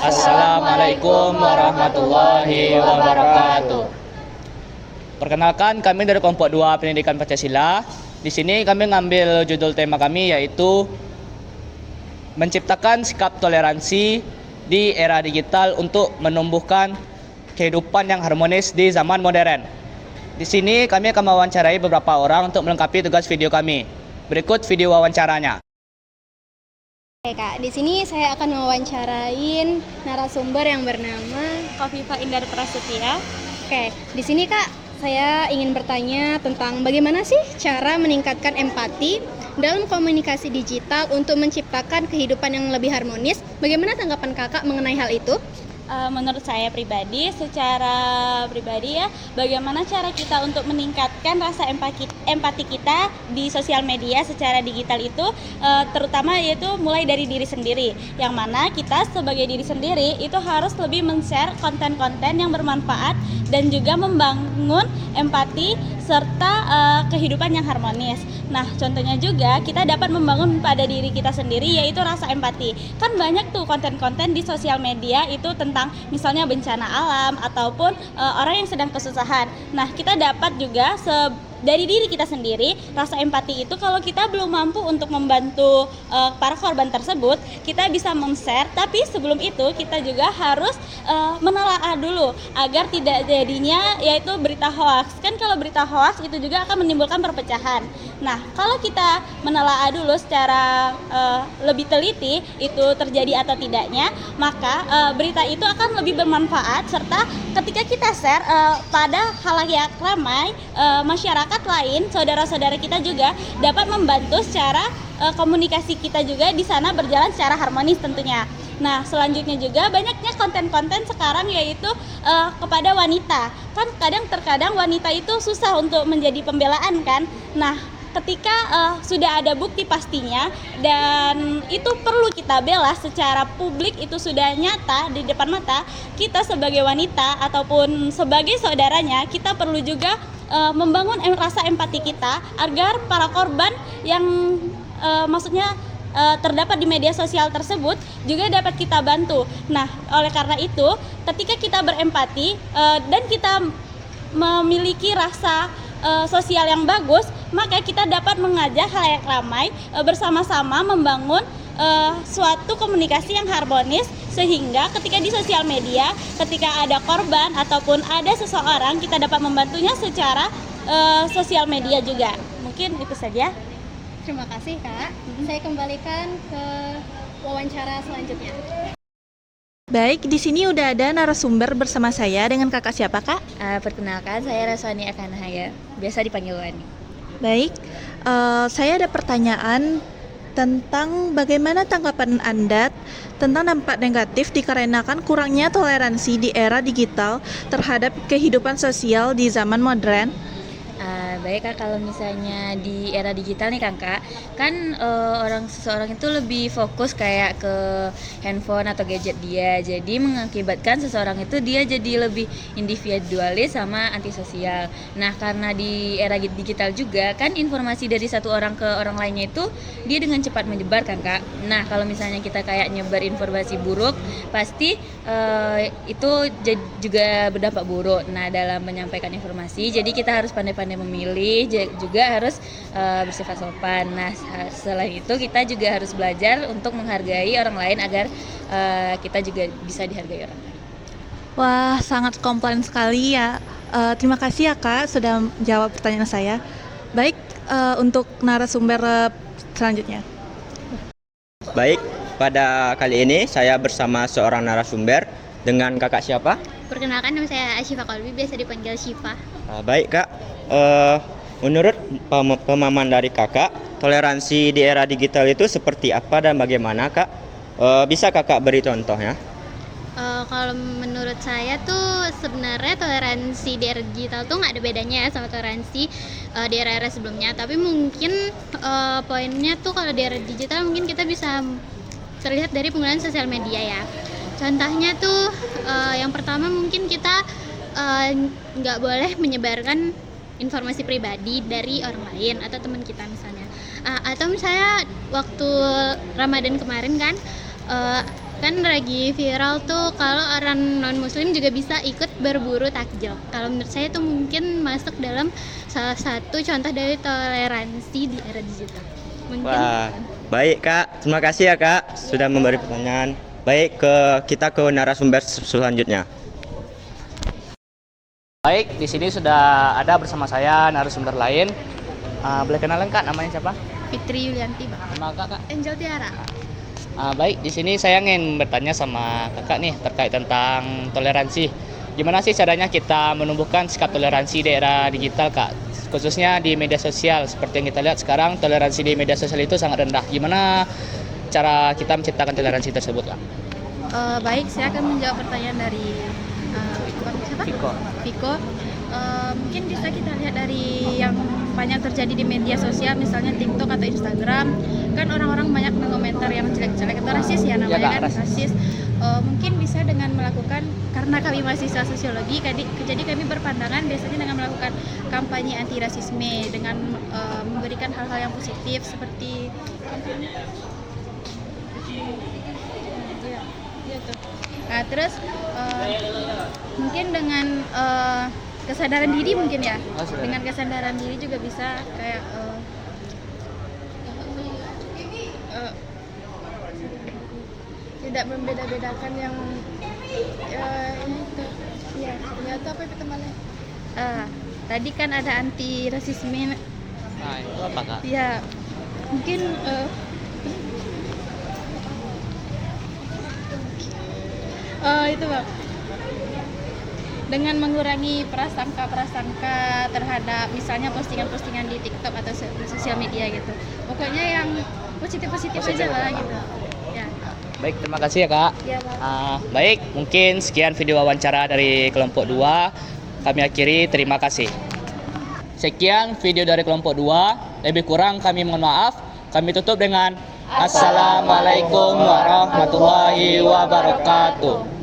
Assalamualaikum warahmatullahi wabarakatuh. Perkenalkan, kami dari kelompok 2 Pendidikan Pancasila. Di sini kami ngambil judul tema kami yaitu menciptakan sikap toleransi di era digital untuk menumbuhkan kehidupan yang harmonis di zaman modern. Di sini kami akan mewawancarai beberapa orang untuk melengkapi tugas video kami. Berikut video wawancaranya. Oke Kak, di sini saya akan mewawancarain narasumber yang bernama Kofifa Indar Prasetya. Oke, di sini Kak, saya ingin bertanya tentang bagaimana sih cara meningkatkan empati dalam komunikasi digital untuk menciptakan kehidupan yang lebih harmonis. Bagaimana tanggapan Kakak mengenai hal itu? Menurut saya pribadi, secara pribadi ya, bagaimana cara kita untuk meningkatkan rasa empati kita di sosial media secara digital itu, terutama yaitu mulai dari diri sendiri, yang mana kita sebagai diri sendiri itu harus lebih men-share konten-konten yang bermanfaat dan juga membangun empati serta kehidupan yang harmonis. Nah, contohnya juga kita dapat membangun pada diri kita sendiri yaitu rasa empati. Kan banyak tuh konten-konten di sosial media itu tentang misalnya bencana alam ataupun orang yang sedang kesusahan. Nah, kita dapat juga dari diri kita sendiri, rasa empati itu kalau kita belum mampu untuk membantu para korban tersebut, kita bisa men-share, tapi sebelum itu kita juga harus menelaah dulu agar tidak jadinya yaitu berita hoaks. Kan kalau berita hoaks itu juga akan menimbulkan perpecahan. Nah, kalau kita menelaah dulu secara lebih teliti itu terjadi atau tidaknya, maka berita itu akan lebih bermanfaat serta ketika kita share pada halayak ramai, masyarakat lain, saudara-saudara kita juga dapat membantu secara komunikasi kita juga di sana berjalan secara harmonis tentunya. Nah, selanjutnya juga banyaknya konten-konten sekarang yaitu kepada wanita. Kan terkadang wanita itu susah untuk menjadi pembelaan kan. Nah, ketika sudah ada bukti pastinya dan itu perlu kita bela secara publik, itu sudah nyata di depan mata, kita sebagai wanita ataupun sebagai saudaranya, kita perlu juga membangun rasa empati kita agar para korban yang maksudnya terdapat di media sosial tersebut juga dapat kita bantu. Nah, oleh karena itu ketika kita berempati dan kita memiliki rasa sosial yang bagus, maka kita dapat mengajak khalayak ramai bersama-sama membangun suatu komunikasi yang harmonis, sehingga ketika di sosial media, ketika ada korban ataupun ada seseorang, kita dapat membantunya secara sosial media juga. Mungkin itu saja. Terima kasih Kak. Saya kembalikan ke wawancara selanjutnya. Baik, di sini udah ada narasumber bersama saya dengan kakak siapa kak? Perkenalkan, saya Raswani Akanahaya, biasa dipanggil Wani. Baik, saya ada pertanyaan tentang bagaimana tanggapan Anda tentang dampak negatif dikarenakan kurangnya toleransi di era digital terhadap kehidupan sosial di zaman modern. Baik Kak, kalau misalnya di era digital nih Kak, kan seseorang itu lebih fokus kayak ke handphone atau gadget dia, jadi mengakibatkan seseorang itu dia jadi lebih individualis sama antisosial. Nah, karena di era digital juga kan informasi dari satu orang ke orang lainnya itu dia dengan cepat menyebar kan Kak. Nah, kalau misalnya kita kayak nyebar informasi buruk, pasti itu juga berdampak buruk. Nah, dalam menyampaikan informasi, jadi kita harus pandai-pandai memilih, juga harus bersifat sopan. Nah, selain itu kita juga harus belajar untuk menghargai orang lain agar kita juga bisa dihargai orang lain. Wah, sangat komplain sekali ya. Terima kasih ya kak sudah jawab pertanyaan saya. Baik, untuk narasumber selanjutnya. Baik, pada kali ini saya bersama seorang narasumber dengan kakak siapa? Perkenalkan, nama saya Asyifa Kolbi, biasa dipanggil Syifa. Baik kak, menurut pemahaman dari kakak, toleransi di era digital itu seperti apa dan bagaimana kak? Bisa kakak beri contohnya? Kalau menurut saya tuh sebenarnya toleransi di era digital tuh nggak ada bedanya ya sama toleransi di era-era sebelumnya. Tapi mungkin poinnya tuh kalau di era digital mungkin kita bisa terlihat dari penggunaan sosial media ya. Contohnya tuh yang pertama mungkin kita nggak boleh menyebarkan informasi pribadi dari orang lain atau teman kita misalnya. Atau misalnya waktu Ramadan kemarin kan Kan lagi viral tuh kalau orang non muslim juga bisa ikut berburu takjil. Kalau menurut saya tuh mungkin masuk dalam salah satu contoh dari toleransi di era digital. Mungkin Wah, baik Kak. Terima kasih ya Kak sudah memberi pertanyaan. Baik, kita ke narasumber selanjutnya. Baik, di sini sudah ada bersama saya narasumber lain. Boleh kenalan Kak, namanya siapa? Fitri Yulianti, Bang. Nama Kak? Angel Tiara. Baik, di sini saya ingin bertanya sama kakak nih terkait tentang toleransi. Gimana sih caranya kita menumbuhkan sikap toleransi di era digital, Kak? Khususnya di media sosial. Seperti yang kita lihat sekarang, toleransi di media sosial itu sangat rendah. Gimana cara kita menciptakan toleransi tersebut, Kak? Baik, saya akan menjawab pertanyaan dari siapa? Viko. Mungkin bisa kita lihat dari yang banyak terjadi di media sosial, misalnya TikTok atau Instagram, kan orang-orang banyak mengomentar yang jelek-jelek atau rasis ya namanya Kak, kan rasis. Mungkin bisa dengan melakukan, karena kami mahasiswa sosiologi, jadi kami berpandangan biasanya dengan melakukan kampanye anti rasisme dengan memberikan hal-hal yang positif seperti nah terus mungkin dengan kesadaran diri mungkin ya, dengan kesadaran diri juga bisa kayak tidak membeda-bedakan yang ini tuh ya ternyata apa itu temannya tadi kan ada anti rasisme Itu apa, Kak? ya mungkin itu Bang, dengan mengurangi prasangka terhadap misalnya postingan-postingan di TikTok atau sosial media gitu. Pokoknya yang positif-positif aja lah gitu. Ya. Baik, terima kasih ya, Kak. Iya, Bang. Baik, mungkin sekian video wawancara dari kelompok 2. Kami akhiri, terima kasih. Sekian video dari kelompok 2. Lebih kurang kami mohon maaf. Kami tutup dengan Assalamualaikum warahmatullahi wabarakatuh.